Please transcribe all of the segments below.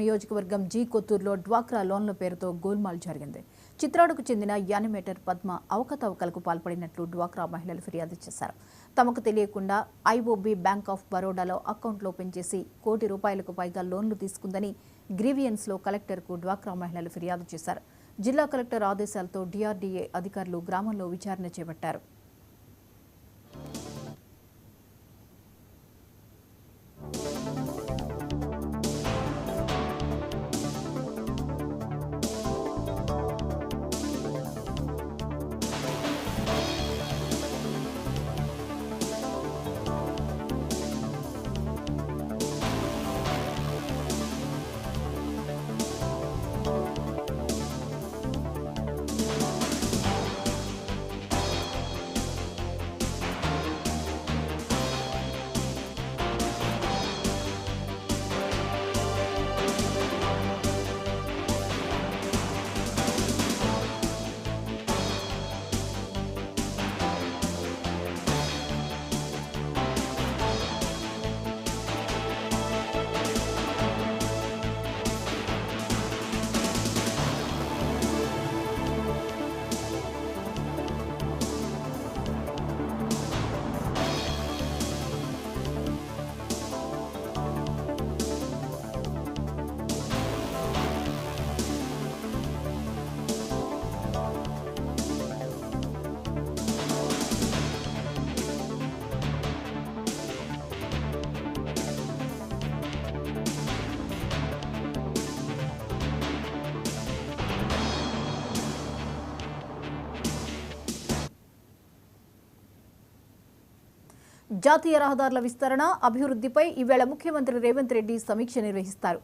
నియోజకవర్గం జీ కొత్తూరులో డ్వాక్రా లోన్ల పేరుతో గోల్మాల్ జరిగింది. చిత్రాడుకు చెందిన యానిమేటర్ పద్మ అవకతవకలకు పాల్పడినట్లు డ్వాక్రా మహిళలు ఫిర్యాదు చేశారు. తమకు తెలియకుండా ఐఓబీ బ్యాంక్ ఆఫ్ బరోడాలో అకౌంట్లు ఓపెన్ చేసి ₹1,00,00,000కు పైగా లోన్లు తీసుకుందని గ్రీవియన్స్లో కలెక్టర్కు డ్వాక్రా మహిళలు ఫిర్యాదు చేశారు. జిల్లా కలెక్టర్ ఆదేశాలతో డిఆర్డీఏ అధికారులు గ్రామంలో విచారణ చేపట్టారు. జాతీయ రహదారుల విస్తరణ అభివృద్ధిపై ఈవేళ ముఖ్యమంత్రి రేవంత్ రెడ్డి సమీక్ష నిర్వహిస్తారు.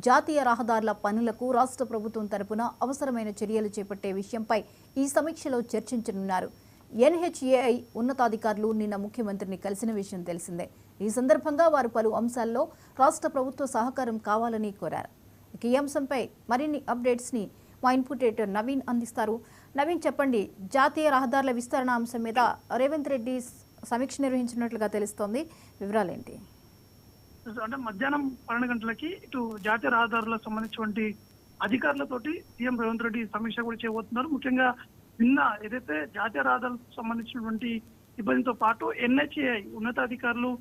జాతీయ రహదారుల పనులకు రాష్ట్ర ప్రభుత్వం తరపున అవసరమైన చర్యలు చేపట్టే విషయంపై ఈ సమీక్షలో చర్చించనున్నారు. ఎన్హెచ్ఏఐ ఉన్నతాధికారులు నిన్న ముఖ్యమంత్రిని కలిసిన విషయం తెలిసిందే. ఈ సందర్భంగా వారు పలు అంశాల్లో రాష్ట్ర ప్రభుత్వ సహకారం కావాలని కోరారు. ఈ అంశంపై మరిన్ని అప్డేట్స్ని మా ఇన్పుట్ ఎడిటర్ నవీన్ అందిస్తారు. నవీన్, చెప్పండి, జాతీయ రహదారుల విస్తరణ అంశం మీద రేవంత్ రెడ్డి సమీక్ష నిర్వహించినట్లుగా తెలుస్తోంది. వివరాలేంటి? అంటే మధ్యాహ్నం 12 గంటలకి ఇటు జాతీయ రహదారులకు సంబంధించినటువంటి అధికారులతోటి సీఎం రేవంత్ రెడ్డి సమీక్ష కూడా చేయబోతున్నారు. ముఖ్యంగా నిన్న ఏదైతే జాతీయ రహదారులకు సంబంధించినటువంటి ఇబ్బందితో పాటు ఎన్హెచ్ఏఐ ఉన్నతాధికారులు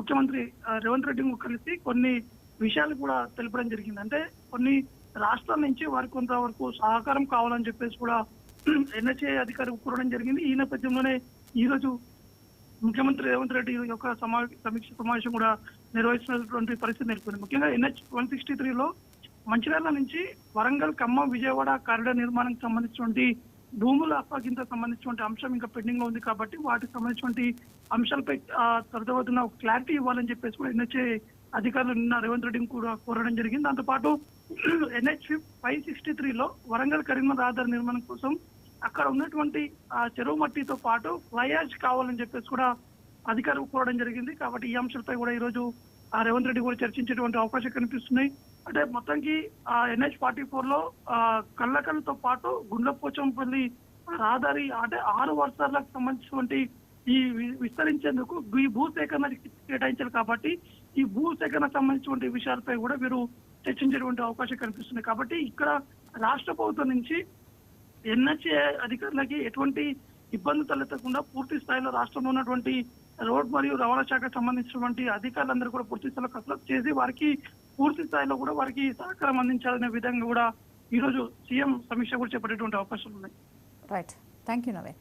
ముఖ్యమంత్రి రేవంత్ రెడ్డి కలిసి కొన్ని విషయాలు కూడా తెలపడం జరిగింది. అంటే కొన్ని రాష్ట్రాల నుంచి వారికి కొంతవరకు సహకారం కావాలని చెప్పేసి కూడా ఎన్హెచ్ఏఐ అధికారులు కోరడం జరిగింది. ఈ నేపథ్యంలోనే ఈ రోజు ముఖ్యమంత్రి రేవంత్ రెడ్డి యొక్క సమీక్ష సమావేశం కూడా నిర్వహించినటువంటి పరిస్థితి నెలకొంది. ముఖ్యంగా NH 163లో మంచిర్యాల నుంచి వరంగల్, ఖమ్మం, విజయవాడ కారిడార్ నిర్మాణానికి సంబంధించినటువంటి భూముల అప్పగింతకు సంబంధించినటువంటి అంశం ఇంకా పెండింగ్ లో ఉంది. కాబట్టి వాటికి సంబంధించినటువంటి అంశాలపై త్వరితగతిన ఒక క్లారిటీ ఇవ్వాలని చెప్పేసి కూడా NHA అధికారులు నిన్న రేవంత్ రెడ్డిని కూడా కోరడం జరిగింది. దాంతోపాటు NH 563లో వరంగల్ కరీంనగర్ రహదారి నిర్మాణం కోసం అక్కడ ఉన్నటువంటి చెరువు మట్టితో పాటు ఫ్లైయాజ్ కావాలని చెప్పేసి కూడా అధికారులు కోరడం జరిగింది. కాబట్టి ఈ అంశాలపై కూడా ఈ రోజు రేవంత్ రెడ్డి కూడా చర్చించేటువంటి అవకాశం కనిపిస్తున్నాయి. అంటే మొత్తానికి NH 44లో కల్లకల్తో పాటు గుండ్లపోచంపల్లి రహదారి అంటే 6 వర్షాలకు సంబంధించినటువంటి ఈ విస్తరించేందుకు ఈ భూసేకరణ కేటాయించారు. కాబట్టి ఈ భూసేకరణ సంబంధించినటువంటి విషయాలపై కూడా వీరు చర్చించేటువంటి అవకాశం కనిపిస్తుంది. కాబట్టి ఇక్కడ రాష్ట్ర ప్రభుత్వం నుంచి NHA అధికారులకి ఎటువంటి ఇబ్బంది తలెత్తకుండా పూర్తి స్థాయిలో రాష్ట్రంలో ఉన్నటువంటి రోడ్ మరియు రవాణా శాఖకు సంబంధించినటువంటి అధికారులందరూ కూడా పూర్తి స్థాయిలో కసరత్తు చేసి వారికి పూర్తి స్థాయిలో కూడా వారికి సహకారం అందించాలనే విధంగా కూడా ఈ రోజు సీఎం సమీక్ష కూడా చేపట్టేటువంటి అవకాశాలు ఉన్నాయి. Right, thank you Naveen.